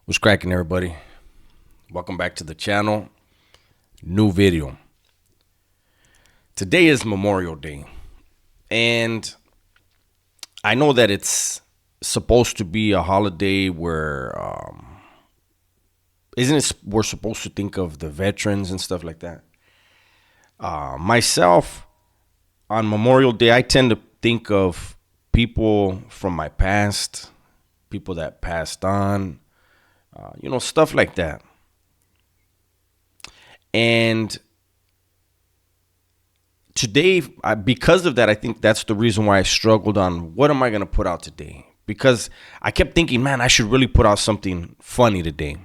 What's cracking, everybody? Welcome back to the channel. New video. Today is Memorial Day, and I know that it's supposed to be a holiday where isn't it we're supposed to think of the veterans and stuff like that. Myself, on Memorial Day, I tend to think of people from my past, people that passed on, stuff like that. And today, because of that, I think that's the reason why I struggled on what am I going to put out today. Because I kept thinking, man, I should really put out something funny today.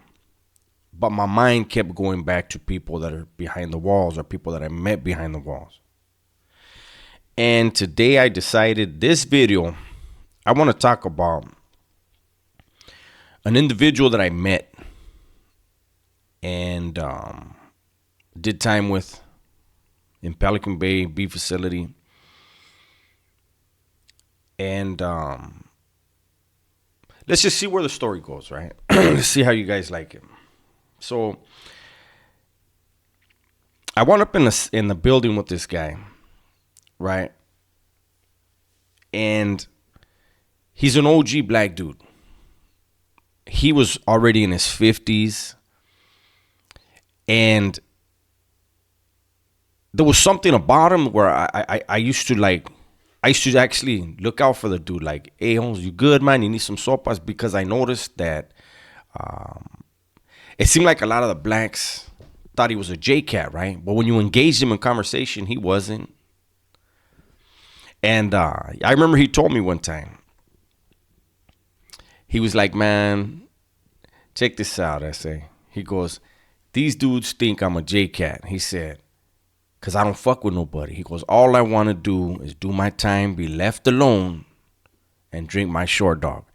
But my mind kept going back to people that are behind the walls or people that I met behind the walls. And today I decided this video, I want to talk about an individual that I met and did time with in Pelican Bay Beef Facility. And let's just see where the story goes, right? Let's see how you guys like it. So I wound up in the building with this guy, right? And he's an OG black dude. He was already in his 50s. And there was something about him where I used to actually look out for the dude. Like, hey, Holmes, you good, man? You need some sopas? Because I noticed that it seemed like a lot of the blacks thought he was a J-Cat, right? But when you engaged him in conversation, he wasn't. And I remember he told me one time, he was like, man, check this out, I say. He goes, these dudes think I'm a J-Cat. He said, because I don't fuck with nobody. He goes, all I want to do is do my time, be left alone, and drink my short dog.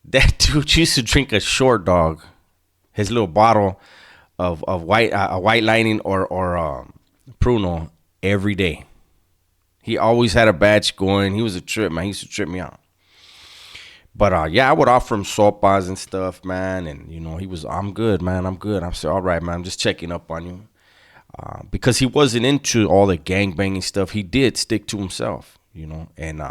That dude used to drink a short dog, his little bottle of white lining or Pruno every day. He always had a batch going. He was a trip, man. He used to trip me out. But yeah, I would offer him sopas and stuff, man. And he was, I'm good, man. I'm good. I'm saying, all right, man. I'm just checking up on you. Because he wasn't into all the gangbanging stuff. He did stick to himself, and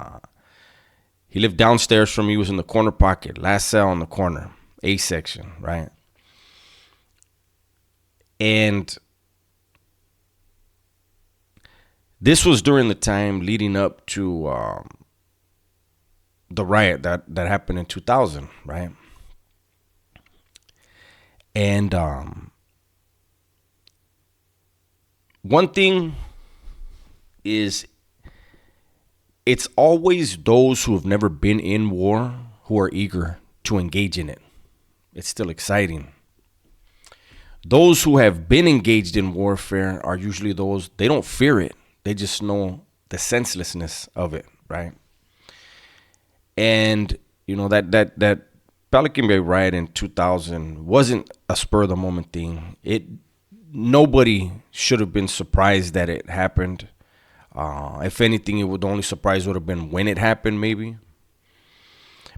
he lived downstairs from me. He was in the corner pocket, last cell in the corner, A section, right? And this was during the time leading up to the riot that happened in 2000, right? And one thing is, it's always those who have never been in war who are eager to engage in it. It's still exciting. Those who have been engaged in warfare are usually those, they don't fear it. They just know the senselessness of it, right? And, that Pelican Bay riot in 2000 wasn't a spur of the moment thing. Nobody should have been surprised that it happened. If anything, the only surprise would have been when it happened, maybe.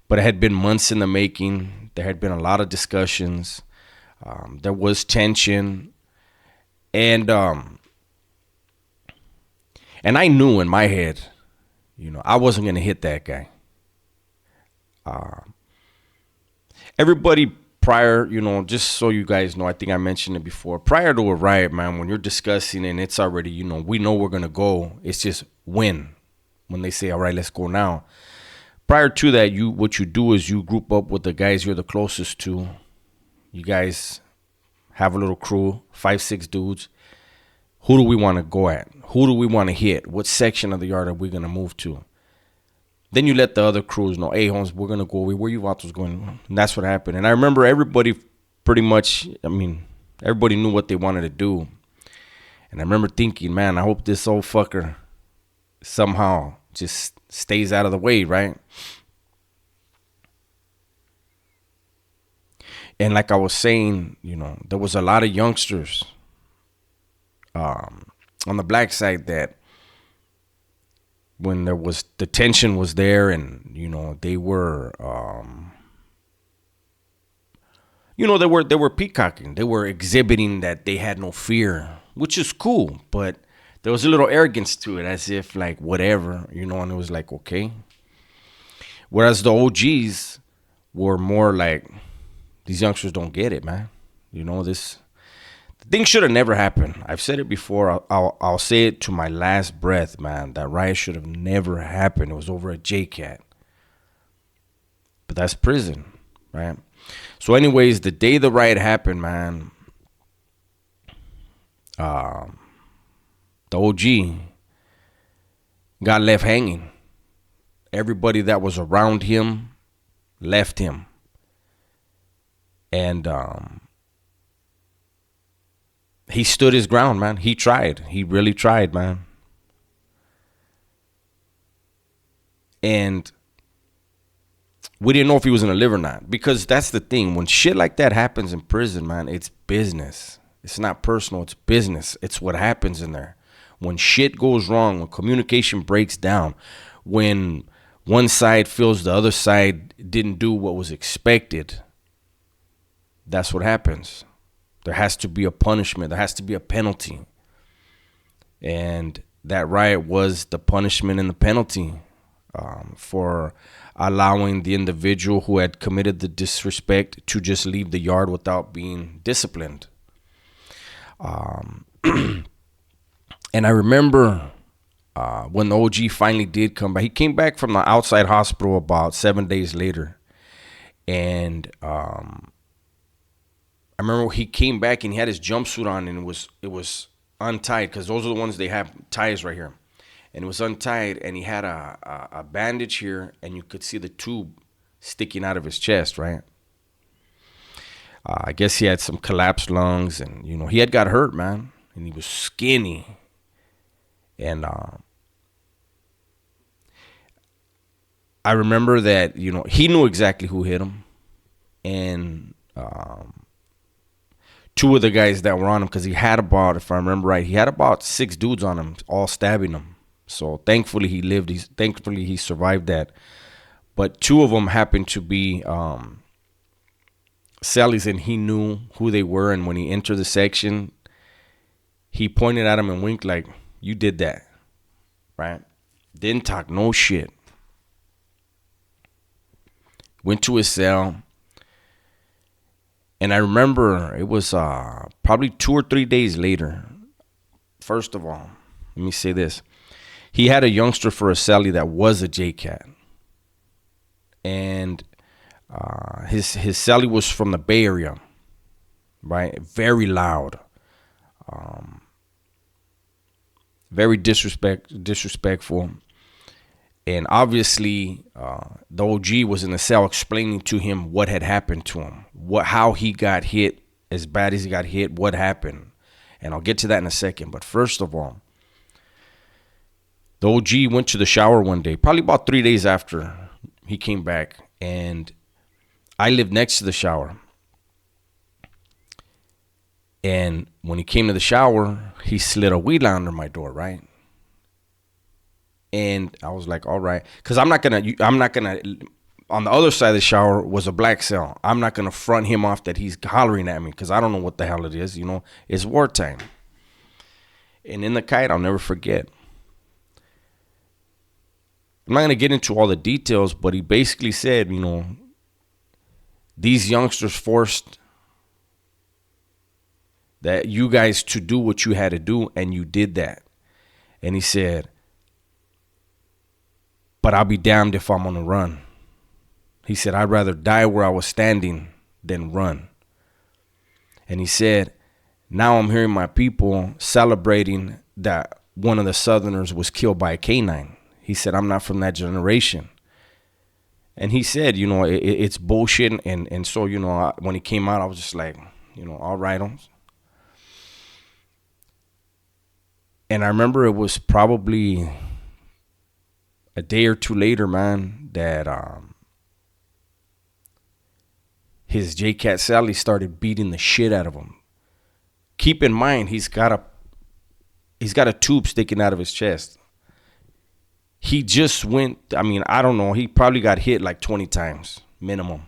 But it had been months in the making. There had been a lot of discussions. There was tension. And I knew in my head, I wasn't going to hit that guy. Everybody prior, just so you guys know, I think I mentioned it before. Prior to a riot, man, when you're discussing and it's already, we know we're going to go. It's just when they say, all right, let's go now. Prior to that, what you do is you group up with the guys you're the closest to. You guys have a little crew, 5-6 dudes. Who do we want to go at? Who do we want to hit? What section of the yard are we going to move to? Then you let the other crews know, hey, Holmes, we're going to go where you vatos going. And that's what happened. And I remember everybody pretty much, everybody knew what they wanted to do. And I remember thinking, man, I hope this old fucker somehow just stays out of the way, right? And like I was saying, there was a lot of youngsters on the black side that when the tension was there and, they were they were peacocking. They were exhibiting that they had no fear, which is cool, but there was a little arrogance to it, as if like whatever, and it was like okay. Whereas the OGs were more like, these youngsters don't get it, man. This thing should have never happened. I've said it before. I'll say it to my last breath, man. That riot should have never happened. It was over a JCat. But that's prison, right? So, anyways, the day the riot happened, man, the OG got left hanging. Everybody that was around him left him. And he stood his ground, man. He tried. He really tried, man. And we didn't know if he was going to live or not. Because that's the thing. When shit like that happens in prison, man, it's business. It's not personal. It's business. It's what happens in there. When shit goes wrong, when communication breaks down, when one side feels the other side didn't do what was expected, that's what happens. There has to be a punishment. There has to be a penalty. And that riot was the punishment and the penalty for allowing the individual who had committed the disrespect to just leave the yard without being disciplined. And I remember when the OG finally did come back. He came back from the outside hospital about 7 days later. And I remember he came back and he had his jumpsuit on, and it was untied, because those are the ones they have ties right here. And it was untied, and he had a bandage here, and you could see the tube sticking out of his chest, right? I guess he had some collapsed lungs, and, he had got hurt, man. And he was skinny. And I remember that, he knew exactly who hit him. And two of the guys that were on him, because he had about, if I remember right, he had about 6 dudes on him, all stabbing him. So thankfully he lived. Thankfully he survived that. But 2 of them happened to be cellies, and he knew who they were. And when he entered the section, he pointed at him and winked like, "You did that," right? Didn't talk no shit. Went to his cell. And I remember it was probably 2 or 3 days later. First of all, let me say this. He had a youngster for a cellie that was a JCat. And his cellie was from the Bay Area, right? Very loud. Very disrespectful. And obviously, the OG was in the cell explaining to him what had happened to him, how he got hit, as bad as he got hit, what happened. And I'll get to that in a second. But first of all, the OG went to the shower one day, probably about 3 days after he came back. And I lived next to the shower. And when he came to the shower, he slid a weed line under my door, right? And I was like, all right, because I'm not gonna, on the other side of the shower was a black cell. I'm not gonna front him off that he's hollering at me, because I don't know what the hell it is, it's wartime. And in the kite, I'll never forget. I'm not gonna get into all the details, but he basically said, these youngsters forced that you guys to do what you had to do, and you did that. And he said, but I'll be damned if I'm on the run. He said, I'd rather die where I was standing than run. And he said, now I'm hearing my people celebrating that one of the Southerners was killed by a canine. He said, I'm not from that generation. And he said, it's bullshit. And so, when he came out, I was just like, all right. And I remember it was probably a day or 2 later, man, that his JCat Sally started beating the shit out of him. Keep in mind, he's got a tube sticking out of his chest. He just went, I don't know, he probably got hit like 20 times minimum.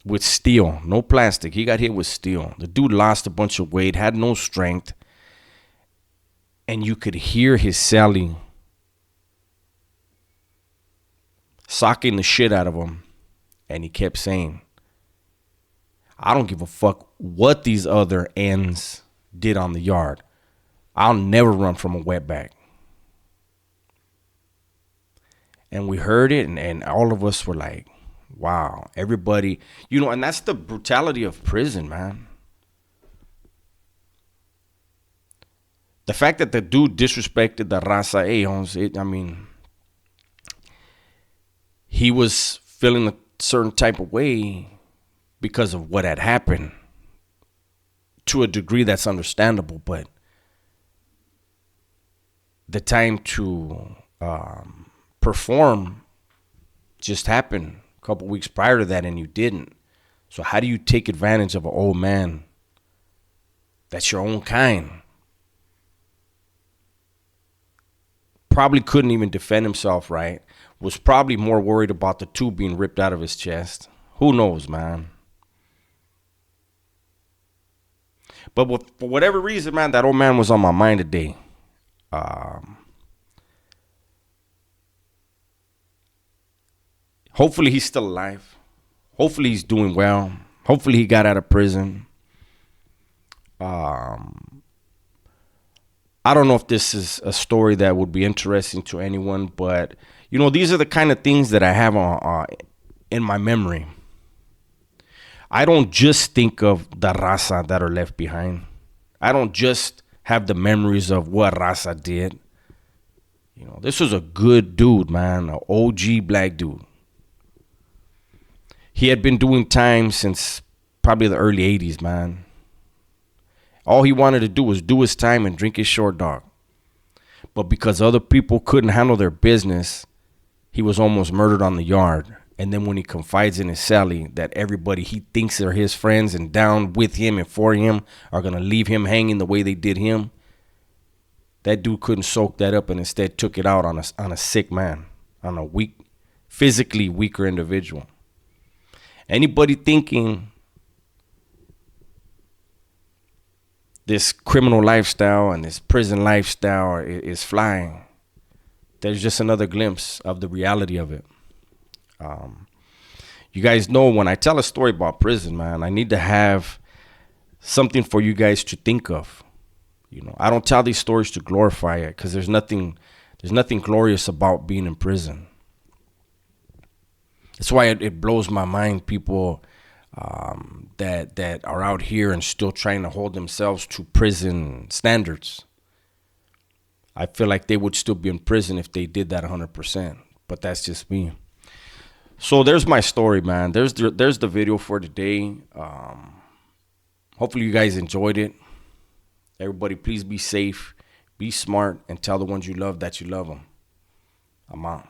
with steel, no plastic. He got hit with steel. The dude lost a bunch of weight, had no strength, and you could hear his cellie socking the shit out of him. And he kept saying, I don't give a fuck what these other ends did on the yard. I'll never run from a wetback. And we heard it, and all of us were like, wow. Everybody, and that's the brutality of prison, man. The fact that the dude disrespected the raza Aeons, he was feeling a certain type of way because of what had happened. To a degree that's understandable, but the time to perform just happened a couple weeks prior to that, and you didn't. So how do you take advantage of an old man that's your own kind? Probably couldn't even defend himself right. Was probably more worried about the tube being ripped out of his chest. Who knows, man? But for whatever reason, man, that old man was on my mind today. Hopefully he's still alive. Hopefully he's doing well. Hopefully he got out of prison. I don't know if this is a story that would be interesting to anyone, but these are the kind of things that I have in my memory. I don't just think of the raza that are left behind. I don't just have the memories of what raza did. This was a good dude, man, an OG black dude. He had been doing time since probably the early 80s, man. All he wanted to do was do his time and drink his short dog. But because other people couldn't handle their business, he was almost murdered on the yard. And then when he confides in his cellie that everybody he thinks are his friends and down with him and for him are going to leave him hanging the way they did him, that dude couldn't soak that up and instead took it out on a sick man, on a weak, physically weaker individual. Anybody thinking this criminal lifestyle and this prison lifestyle is flying, there's just another glimpse of the reality of it. You guys know when I tell a story about prison, man, I need to have something for you guys to think of. I don't tell these stories to glorify it, because there's nothing glorious about being in prison. That's why it blows my mind, people that are out here and still trying to hold themselves to prison standards. I feel like they would still be in prison if they did that 100%, but that's just me. So there's my story, man. There's the video for today. Hopefully you guys enjoyed it. Everybody, please be safe, be smart, and tell the ones you love that you love them. I'm out.